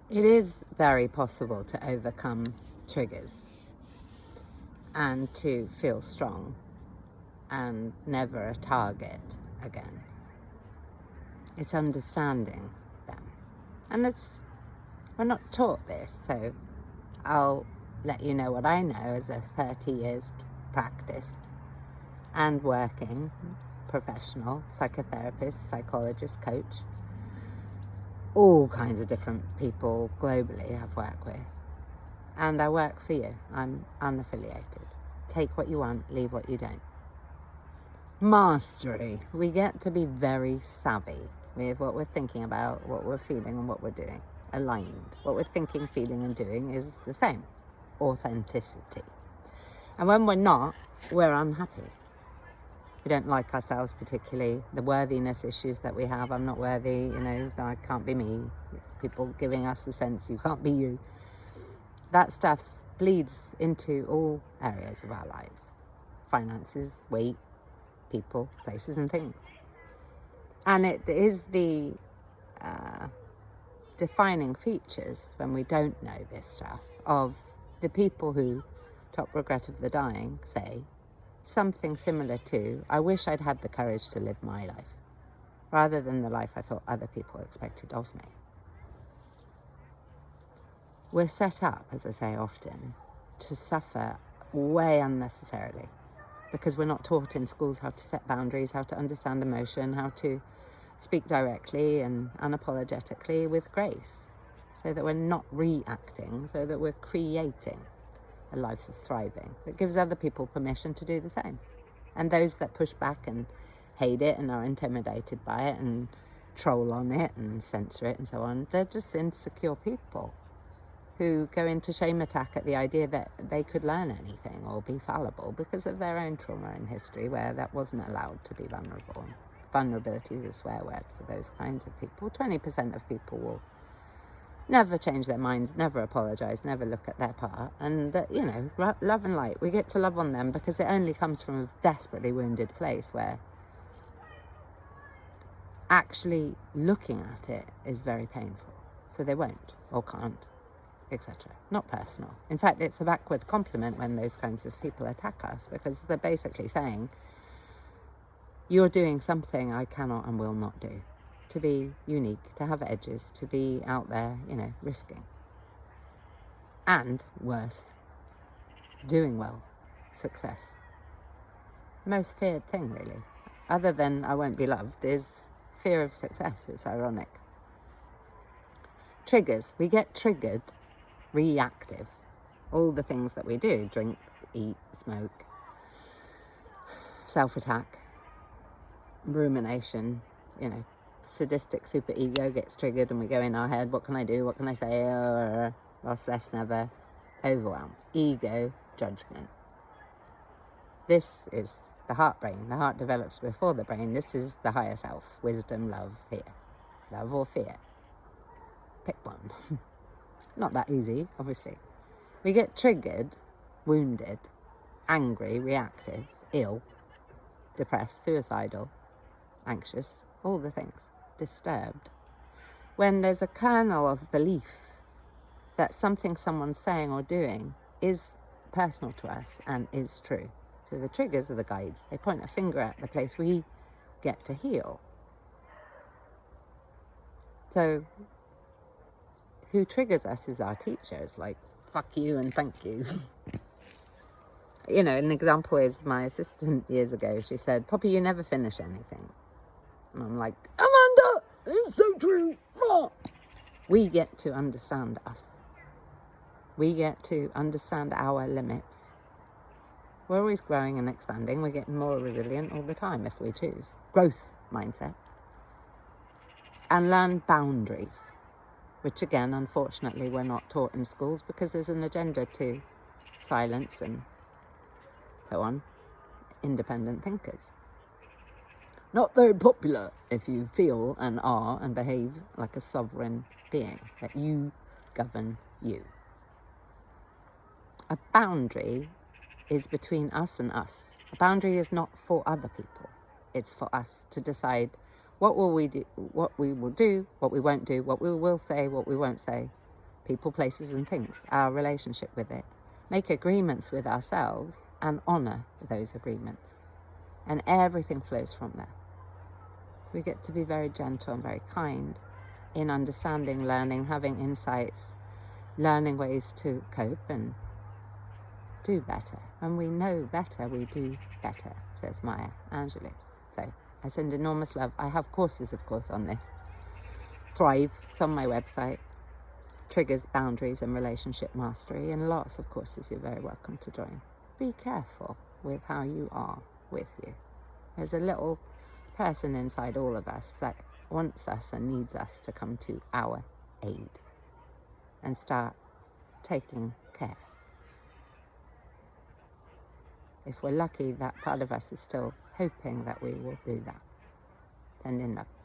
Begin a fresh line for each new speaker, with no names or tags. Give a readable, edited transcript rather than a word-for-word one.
It is very possible to overcome triggers and to feel strong and never a target again. It's understanding them. And we're not taught this, so I'll let you know what I know as a 30 years practiced and working professional psychotherapist, psychologist, coach. All kinds of different people globally I've worked with. And I work for you. I'm unaffiliated. Take what you want, leave what you don't. Mastery. We get to be very savvy with what we're thinking about, what we're feeling, and what we're doing. Aligned. What we're thinking, feeling, and doing is the same. Authenticity. And when we're not, we're unhappy. We don't like ourselves particularly. The worthiness issues that we have. I'm not worthy, I can't be me. People giving us the sense you can't be you. That stuff bleeds into all areas of our lives. Finances, weight, people, places, and things. And it is the defining features, when we don't know this stuff, of the people who, top regret of the dying, say something similar to, I wish I'd had the courage to live my life, rather than the life I thought other people expected of me. We're set up, as I say often, to suffer way unnecessarily, because we're not taught in schools how to set boundaries, how to understand emotion, how to speak directly and unapologetically with grace, so that we're not reacting, so that we're creating a life of thriving that gives other people permission to do the same. And those that push back and hate it and are intimidated by it and troll on it and censor it and so on, they're just insecure people who go into shame attack at the idea that they could learn anything or be fallible because of their own trauma in history where that wasn't allowed to be vulnerable. Vulnerability is a swear word for those kinds of people. 20% of people will never change their minds, never apologize, never look at their part. And, love and light, we get to love on them because it only comes from a desperately wounded place where actually looking at it is very painful. So they won't or can't, etc. Not personal. In fact, it's a backward compliment when those kinds of people attack us, because they're basically saying, you're doing something I cannot and will not do. To be unique, to have edges, to be out there, risking. And worse, doing well, success. Most feared thing, really, other than I won't be loved, is fear of success. It's ironic. Triggers. We get triggered, reactive. All the things that we do, drink, eat, smoke, self-attack, rumination, sadistic superego gets triggered and we go in our head, what can I do, what can I say, lost, less, never, overwhelm, ego, judgment. This is the heart brain. The heart develops before the brain. This is the higher self, wisdom, love, fear. Love or fear. Pick one. Not that easy, obviously. We get triggered, wounded, angry, reactive, ill, depressed, suicidal, anxious, all the things, disturbed, when there's a kernel of belief that something someone's saying or doing is personal to us and is true. So the triggers are the guides. They point a finger at the place we get to heal. So who triggers us is our teachers, like, fuck you and thank you. An example is my assistant years ago. She said, Poppy, you never finish anything. And I'm like, Amanda, it's so true. Oh. We get to understand us. We get to understand our limits. We're always growing and expanding. We're getting more resilient all the time if we choose. Growth mindset. And learn boundaries, which again, unfortunately, we're not taught in schools because there's an agenda to silence and so on independent thinkers. Not very popular if you feel and are and behave like a sovereign being, that you govern you. A boundary is between us and us. A boundary is not for other people. It's for us to decide what will we do, what we will do, what we won't do, what we will say, what we won't say, people, places and things, our relationship with it, make agreements with ourselves and honour those agreements. And everything flows from there. So we get to be very gentle and very kind in understanding, learning, having insights, learning ways to cope and do better. When we know better, we do better, says Maya Angelou. So I send enormous love. I have courses, of course, on this. Thrive, it's on my website. Triggers, boundaries and relationship mastery, and lots of courses you're very welcome to join. Be careful with how you are with you. There's a little person inside all of us that wants us and needs us to come to our aid and start taking care. If we're lucky, that part of us is still hoping that we will do that. Sending love.